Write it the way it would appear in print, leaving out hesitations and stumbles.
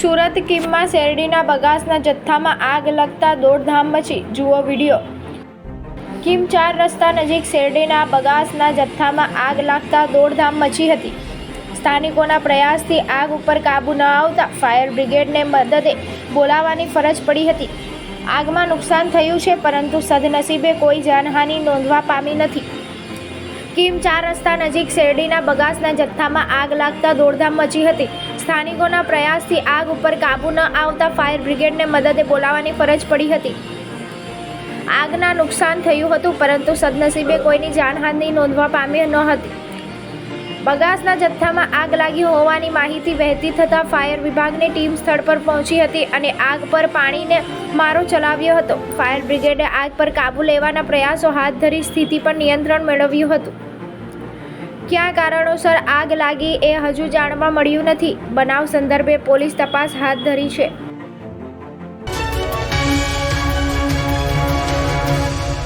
સુરત કીમમાં શેરડીના બગાસના જથ્થામાં આગ લાગતા દોડધામ મચી, જુઓ વિડીયો। કીમ 4 રસ્તા નજીક શેરડીના બગાસના જથ્થામાં આગ લાગતા દોડધામ મચી હતી। સ્થાનિકોના પ્રયાસથી આગ ઉપર કાબૂ ન આવતા ફાયર બ્રિગેડને મદદે બોલાવવાની ફરજ પડી હતી। આગમાં નુકસાન થયું છે, પરંતુ સદનસીબે કોઈ જાનહાનિ નોંધવા પામી નથી। કીમ 4 રસ્તા નજીક શેરડીના બગાસના જથ્થામાં આગ લાગતા દોડધામ મચી હતી। સ્થાનિકોના પ્રયાસથી આગ ઉપર કાબૂ ન આવતા ફાયર બ્રિગેડને મદદે બોલાવવાની ફરજ પડી હતી। આગના નુકસાન થયું હતું, પરંતુ સદનસીબે કોઈની જાનહાનિ નોંધવા પામી ન હતી। બગાસના જથ્થામાં આગ લાગી હોવાની માહિતી વહેતી થતાં ફાયર વિભાગની ટીમ સ્થળ પર પહોંચી હતી અને આગ પર પાણીને મારો ચલાવ્યો હતો। ફાયર બ્રિગેડે આગ પર કાબૂ લેવાના પ્રયાસો હાથ ધરી સ્થિતિ પર નિયંત્રણ મેળવ્યું હતું। કયા કારણોસર આગ લાગી એ હજુ જાણવા મળ્યું નથી। બનાવ સંદર્ભે પોલીસ તપાસ હાથ ધરી છે।